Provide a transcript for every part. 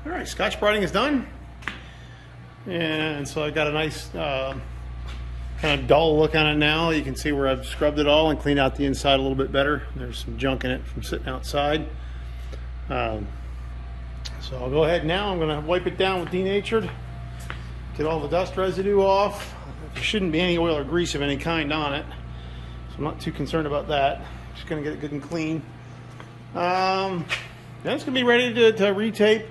All right, Scotch brighting is done. And so I got a nice kind of dull look on it now. You can see where I've scrubbed it all and cleaned out the inside a little bit better. There's some junk in it from sitting outside. So I'll go ahead now. I'm going to wipe it down with denatured, get all the dust residue off. There shouldn't be any oil or grease of any kind on it, so I'm not too concerned about that. Just going to get it good and clean. Then it's going to be ready to retape.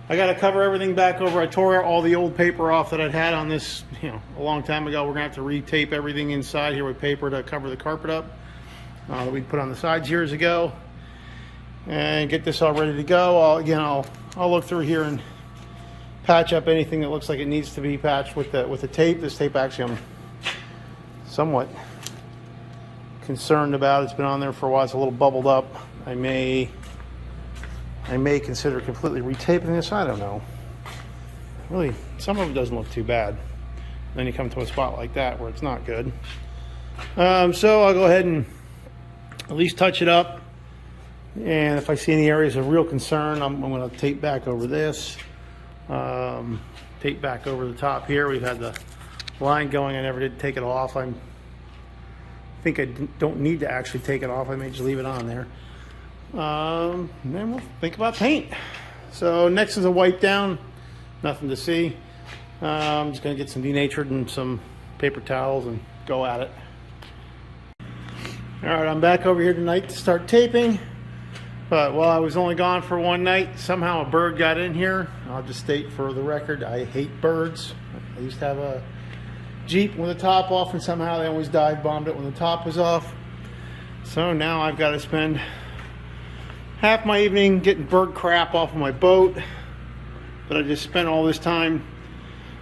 I got to cover everything back over. I tore all the old paper off that I'd had on this, a long time ago. We're going to have to retape everything inside here with paper to cover the carpet up that we put on the sides years ago, and get this all ready to go. I'll look through here and patch up anything that looks like it needs to be patched with the tape. This tape, actually, I'm somewhat concerned about. It's been on there for a while. It's a little bubbled up. I may consider completely retaping this. I don't know. Really, some of it doesn't look too bad. Then you come to a spot like that where it's not good. So I'll go ahead and at least touch it up. And if I see any areas of real concern, I'm going to tape back over this. Tape back over the top here. We've had the line going. I never did take it off. I think I don't need to actually take it off. I may just leave it on there. And then we'll think about paint. So next is a wipe down. Nothing to see. I'm just going to get some denatured and some paper towels and go at it. Alright, I'm back over here tonight to start taping. But while I was only gone for one night, somehow a bird got in here. I'll just state for the record, I hate birds. I used to have a Jeep with the top off, and somehow they always dive bombed it when the top was off. So now I've got to spend half my evening getting bird crap off of my boat that I just spent all this time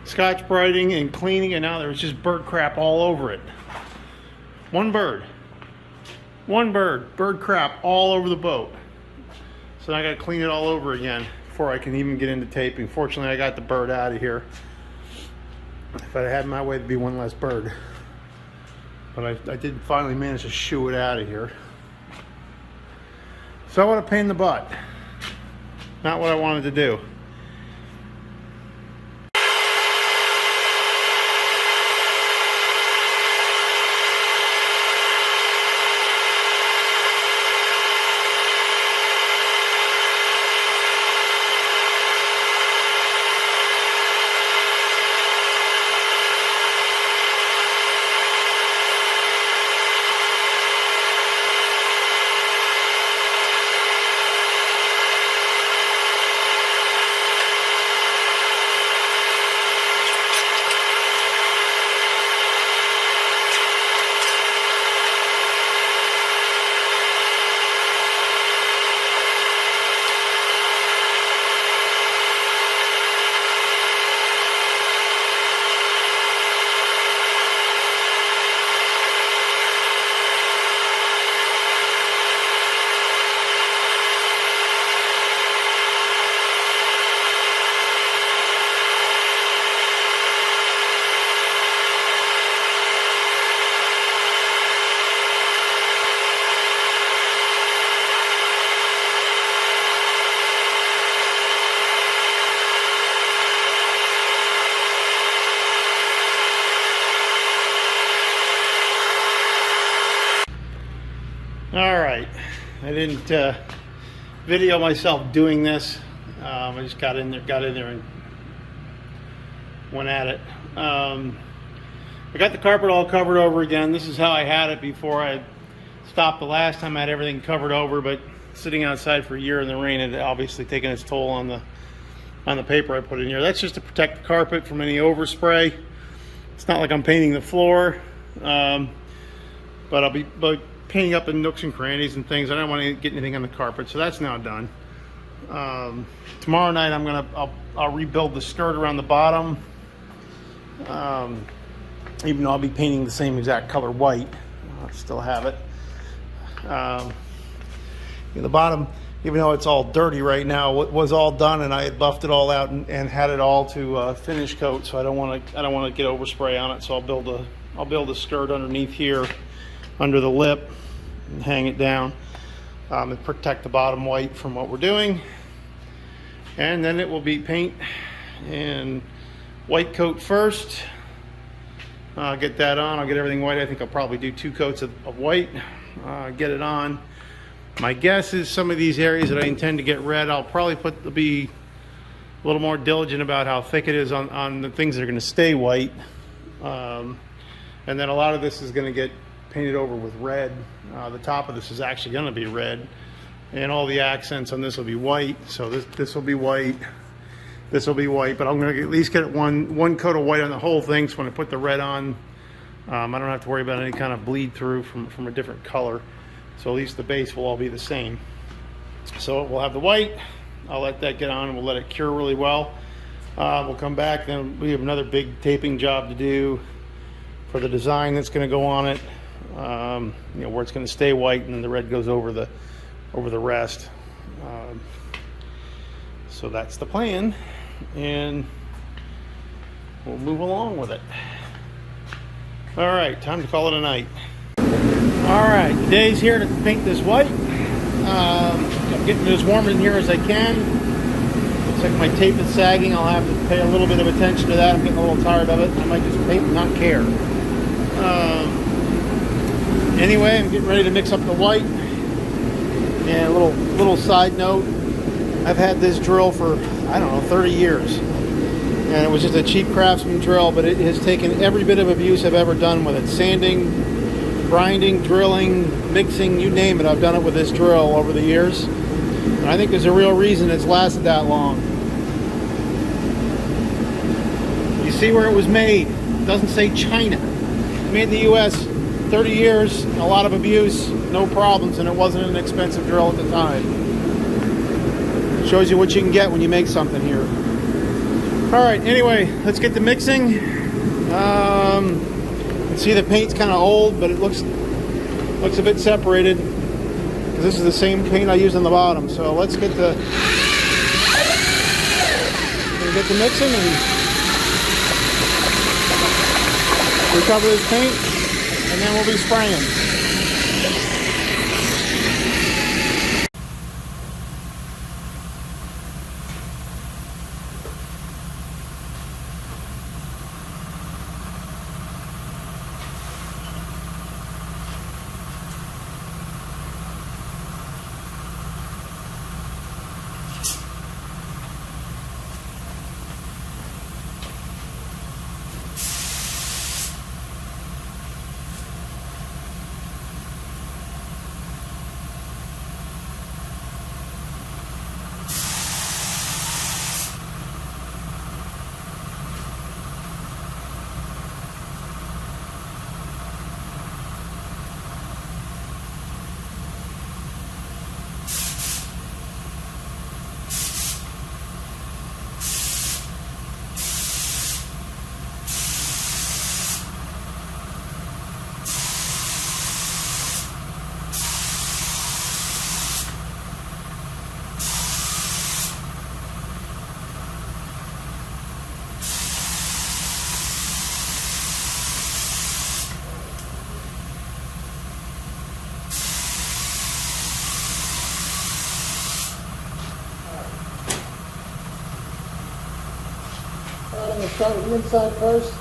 Scotch brighting and cleaning, and now there's just bird crap all over it. One bird, bird crap all over the boat. So I got to clean it all over again before I can even get into taping. Fortunately, I got the bird out of here. If I had my way, it'd be one less bird. But I did finally manage to shoo it out of here. So what a pain in the butt. Not what I wanted to do. Alright, I didn't video myself doing this. I just got in there and went at it. I got the carpet all covered over again. This is how I had it before I stopped the last time. I had everything covered over, but sitting outside for a year in the rain had obviously taken its toll on the paper I put in here. That's just to protect the carpet from any overspray. It's not like I'm painting the floor, but I'll be painting up in nooks and crannies and things. I don't want to get anything on the carpet, so that's now done. Tomorrow night I'll rebuild the skirt around the bottom, even though I'll be painting the same exact color white. I'll still have it. The bottom, even though it's all dirty right now, it was all done, and I had buffed it all out and had it all to finish coat. So I don't want to get overspray on it. So I'll build a skirt underneath here, under the lip, and hang it down and protect the bottom white from what we're doing. And then it will be paint and white coat first. I'll get that on. I'll get everything white. I think I'll probably do 2 coats of white. Get it on. My guess is some of these areas that I intend to get red, I'll probably be a little more diligent about how thick it is on the things that are going to stay white. And then a lot of this is going to get painted over with red. The top of this is actually going to be red. And all the accents on this will be white. So this will be white. This will be white. But I'm going to at least get one coat of white on the whole thing. So when I put the red on, I don't have to worry about any kind of bleed through from a different color. So at least the base will all be the same. So we'll have the white. I'll let that get on and we'll let it cure really well. We'll come back, then we have another big taping job to do for the design that's going to go on it. Where it's going to stay white and then the red goes over the rest. So that's the plan, and we'll move along with it. All right, time to call it a night. All right, today's here to paint this white. I'm getting it as warm in here as I can. Looks like my tape is sagging. I'll have to pay a little bit of attention to that. I'm getting a little tired of it. I might just paint and not care. Anyway, I'm getting ready to mix up the white. And a little side note, I've had this drill for, I don't know, 30 years. And it was just a cheap Craftsman drill, but it has taken every bit of abuse I've ever done with it. Sanding, grinding, drilling, mixing, you name it. I've done it with this drill over the years. And I think there's a real reason it's lasted that long. You see where it was made. It doesn't say China. Made in the US, 30 years, a lot of abuse, no problems, and it wasn't an expensive drill at the time. Shows you what you can get when you make something here. All right, anyway, let's get to mixing. You can see the paint's kind of old, but it looks a bit separated because this is the same paint I used on the bottom. So let's get to mixing and recover this paint, and then we'll be spraying. I'm going to start with the inside first.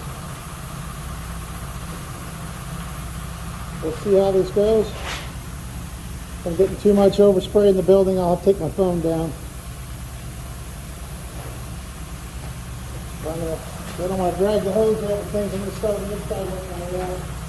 We'll see how this goes. If I'm getting too much overspray in the building, I'll have to take my phone down. I don't want to drag the hose over things. I'm going to start with the inside working my way out.